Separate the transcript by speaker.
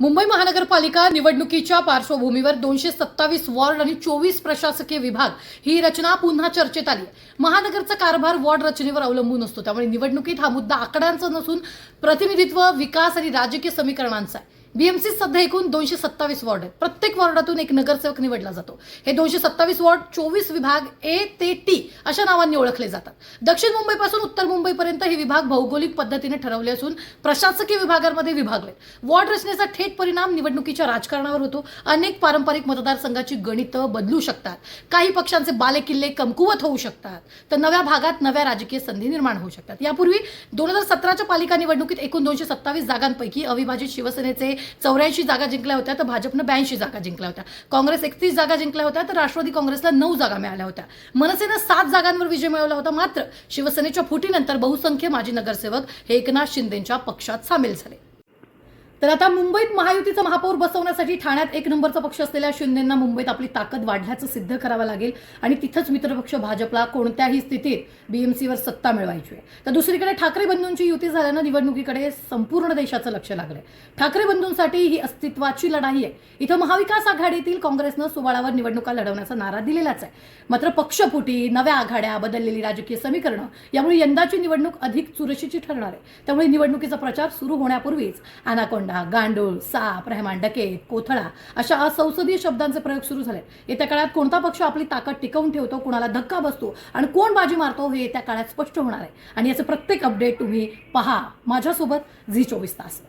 Speaker 1: मुंबई महानगरपालिका निवडणुकीच्या पार्श्वभूमीवर 227 वॉर्ड आणि 24 प्रशासकीय विभाग ही रचना पुन्हा चर्चेत आली. महानगरचा कारभार वॉर्ड रचनेवर अवलंबून असतो. त्यामुळे निवडणुकीत हा मुद्दा आकड्यांचा नसून प्रतिनिधित्व, विकास आणि राजकीय समीकरणांचा आहे. बीएमसी सध्या एकूण 227 वॉर्ड आहेत. प्रत्येक वॉर्डातून एक नगरसेवक निवडला जातो. हे 227 वॉर्ड 24 विभाग ए ते टी अशा नावांनी ओळखले जातात. दक्षिण मुंबईपासून उत्तर मुंबईपर्यंत हे विभाग भौगोलिक पद्धतीने ठरवले असून प्रशासकीय विभागांमध्ये विभागले. वॉर्ड रचनेचा थेट परिणाम निवडणुकीच्या राजकारणावर होतो. अनेक पारंपरिक मतदारसंघाची गणितं बदलू शकतात. काही पक्षांचे बालेकिल्ले कमकुवत होऊ शकतात, तर नव्या भागात नव्या राजकीय संधी निर्माण होऊ शकतात. यापूर्वी 2017च्या पालिका निवडणुकीत एकूण 227 जागांपैकी अविभाजित शिवसेनेचे 84 जागा जिंकल्या होत्या, तर भाजपनं 82 जागा जिंकल्या होत्या. काँग्रेस 31 जागा जिंकल्या होत्या, तर राष्ट्रवादी काँग्रेसला 9 जागा मिळाल्या होत्या. मनसेनं 7 जागांवर विजय मिळवला होता. मात्र शिवसेनेच्या फुटीनंतर बहुसंख्य माजी नगरसेवक हे एकनाथ शिंदेंच्या पक्षात सामील झाले. तर आता मुंबईत महायुतीचा महापौर बसवण्यासाठी ठाण्यात एक नंबरचा पक्ष असलेल्या शिंदेंना मुंबईत आपली ताकद वाढल्याचं सिद्ध करावं लागेल आणि तिथंच मित्रपक्ष भाजपला कोणत्याही स्थितीत बीएमसीवर सत्ता मिळवायची आहे. तर दुसरीकडे ठाकरे बंधूंची युती झाल्यानं निवडणुकीकडे संपूर्ण देशाचं लक्ष लागलंय. ठाकरे बंधूंसाठी ही अस्तित्वाची लढाई आहे. इथं महाविकास आघाडीतील काँग्रेसनं सुवाळावर निवडणुका लढवण्याचा नारा दिलेलाच आहे. मात्र पक्षफुटी, नव्या आघाड्या, बदललेली राजकीय समीकरणं यामुळे यंदाची निवडणूक अधिक चुरशीची ठरणार आहे. त्यामुळे निवडणुकीचा प्रचार सुरू होण्यापूर्वीच अनाकोंडा, गांडूळ, साप, रहमान, डकेत, कोथळा अशा असंसदीय शब्दांचे प्रयोग सुरू झाले. येत्या काळात कोणता पक्ष आपली ताकद टिकवून ठेवतो, कोणाला धक्का बसतो आणि कोण बाजी मारतो हे येत्या काळात स्पष्ट होणार आहे. आणि याचे प्रत्येक अपडेट तुम्ही पहा माझ्यासोबत झी 24 तास.